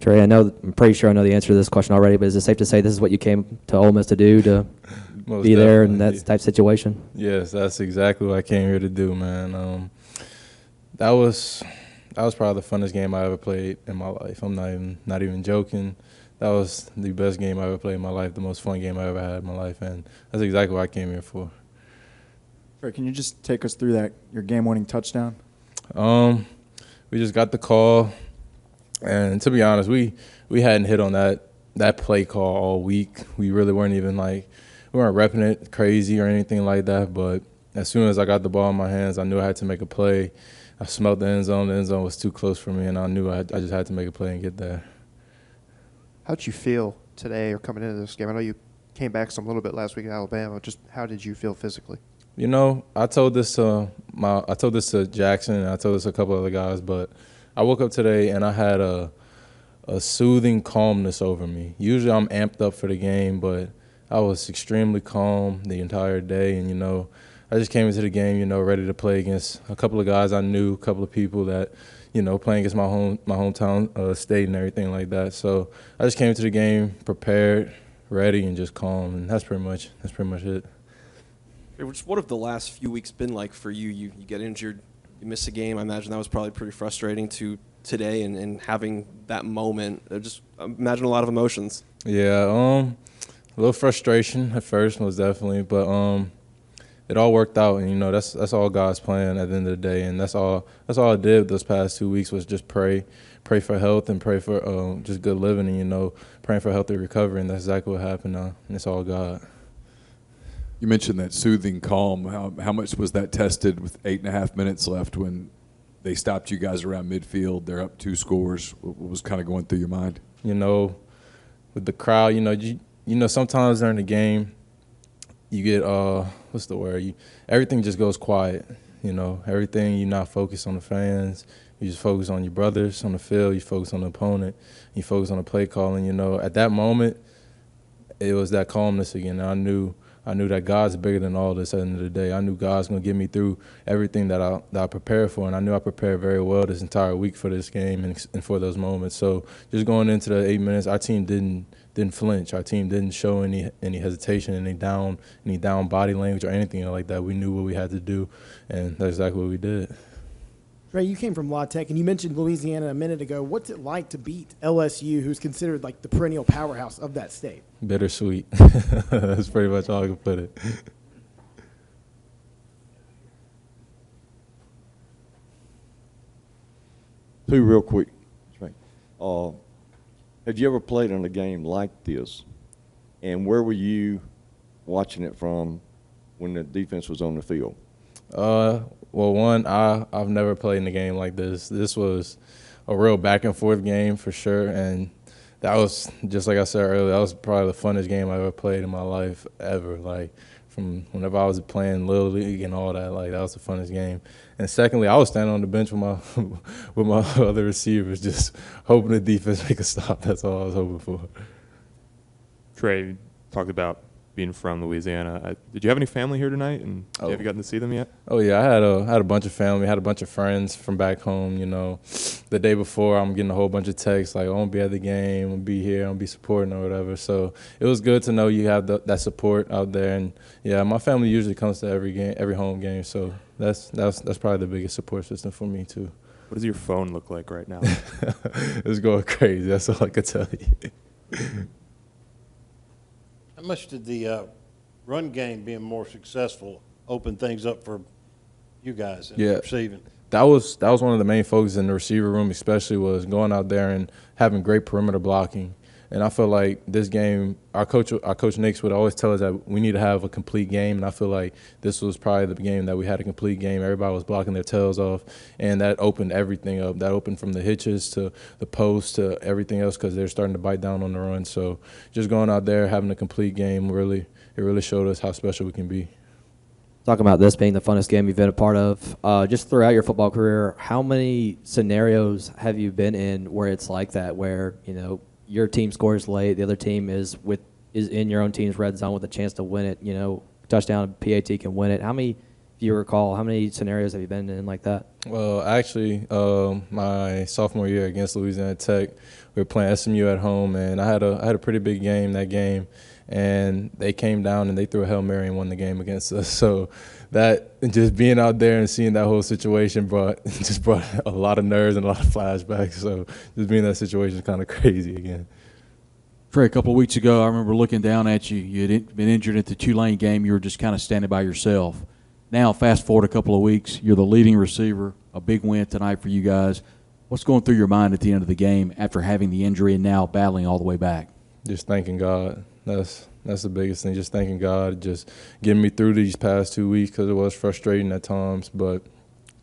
Trey, I'm pretty sure I know the answer to this question already, but is it safe to say this is what you came to Ole Miss to do, to Most be there in that definitely. type of situation? Yes, that's exactly what I came here to do, man. That was probably the funnest game I ever played in my life. I'm not even joking. That was the best game I ever played in my life, the most fun game I ever had in my life, and that's exactly what I came here for. Trey, can you just take us through your game-winning touchdown? We just got the call, and to be honest, we hadn't hit on that play call all week. We really weren't even we weren't repping it crazy or anything like that. But as soon as I got the ball in my hands, I knew I had to make a play. I smelled the end zone. The end zone was too close for me, and I knew I just had to make a play and get there. How'd you feel today or coming into this game? I know you came back some little bit last week in Alabama. Just how did you feel physically? You know, I told this to Jackson, and I told this to a couple other guys, but I woke up today and I had a soothing calmness over me. Usually I'm amped up for the game, but I was extremely calm the entire day, and I just came into the game, ready to play against a couple of guys I knew, a couple of people that, playing against my hometown state and everything like that. So I just came into the game prepared, ready, and just calm, and that's pretty much it. What have the last few weeks been like for you? You get injured, you miss a game. I imagine that was probably pretty frustrating to today and having that moment. Just imagine a lot of emotions. Yeah, a little frustration at first, most definitely, but it all worked out, and that's all God's plan at the end of the day, and that's all I did those past 2 weeks was just pray for health and pray for just good living, and praying for healthy recovery, and that's exactly what happened. And it's all God. You mentioned that soothing calm. How much was that tested with 8.5 minutes left when they stopped you guys around midfield? They're up 2 scores. What was kind of going through your mind? With the crowd, sometimes during the game, you get what's the word? Everything just goes quiet. Everything, you're not focused on the fans. You just focus on your brothers on the field. You focus on the opponent. You focus on the play calling. At that moment, it was that calmness again. I knew that God's bigger than all this at the end of the day. I knew God's going to get me through everything that I prepared for, and I knew I prepared very well this entire week for this game and for those moments. So just going into the 8 minutes, our team didn't flinch. Our team didn't show any hesitation, any down body language or anything like that. We knew what we had to do, and that's exactly what we did. Trey, you came from La Tech, and you mentioned Louisiana a minute ago. What's it like to beat LSU, who's considered like the perennial powerhouse of that state? Bittersweet. That's pretty much all I can put it. Two real quick. Have you ever played in a game like this? And where were you watching it from when the defense was on the field? Well, one, I've never played in a game like this. This was a real back and forth game for sure, and that was, just like I said earlier, that was probably the funnest game I ever played in my life ever. From whenever I was playing Little League and all that, that was the funnest game. And secondly, I was standing on the bench with my other receivers, just hoping the defense make a stop. That's all I was hoping for. Trey talked about being from Louisiana. Did you have any family here tonight, and have you gotten to see them yet? Oh yeah, I had a bunch of family, had a bunch of friends from back home. The day before, I'm getting a whole bunch of texts I won't be at the game, I'm gonna be here, I'm gonna be supporting or whatever. So it was good to know you have that support out there. And yeah, my family usually comes to every home game, so that's probably the biggest support system for me too. What does your phone look like right now? It's going crazy. That's all I can tell you. How much did the run game being more successful open things up for you guys in receiving? That was one of the main focuses in the receiver room, especially, was going out there and having great perimeter blocking. And I feel like this game, our coach Nix would always tell us that we need to have a complete game. And I feel like this was probably the game that we had a complete game. Everybody was blocking their tails off, and that opened everything up. That opened from the hitches to the post to everything else, because they're starting to bite down on the run. So just going out there, having a complete game, it really showed us how special we can be. Talking about this being the funnest game you've been a part of, just throughout your football career, how many scenarios have you been in where it's like that, where your team scores late, the other team is in your own team's red zone with a chance to win it, touchdown, PAT can win it? How many you recall, how many scenarios have you been in like that? Well, actually, my sophomore year against Louisiana Tech, we were playing SMU at home, and I had a pretty big game that game, and they came down and they threw a Hail Mary and won the game against us. So that just being out there and seeing that whole situation brought a lot of nerves and a lot of flashbacks. So just being in that situation is kind of crazy again. Trey, a couple of weeks ago, I remember looking down at you. You had been injured at the Tulane game. You were just kind of standing by yourself. Now, fast forward a couple of weeks, you're the leading receiver, a big win tonight for you guys. What's going through your mind at the end of the game after having the injury and now battling all the way back? Just thanking God. That's the biggest thing, just thanking God, just getting me through these past 2 weeks because it was frustrating at times. But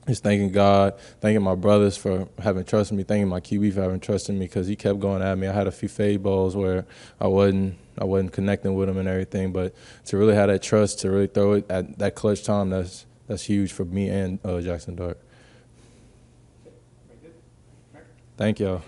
just thanking God, thanking my brothers for having trusted me, thanking my QB for having trusted me because he kept going at me. I had a few fade balls where I wasn't connecting with him and everything, but to really have that trust, to really throw it at that clutch time, that's huge for me and Jackson Dart. Thank y'all.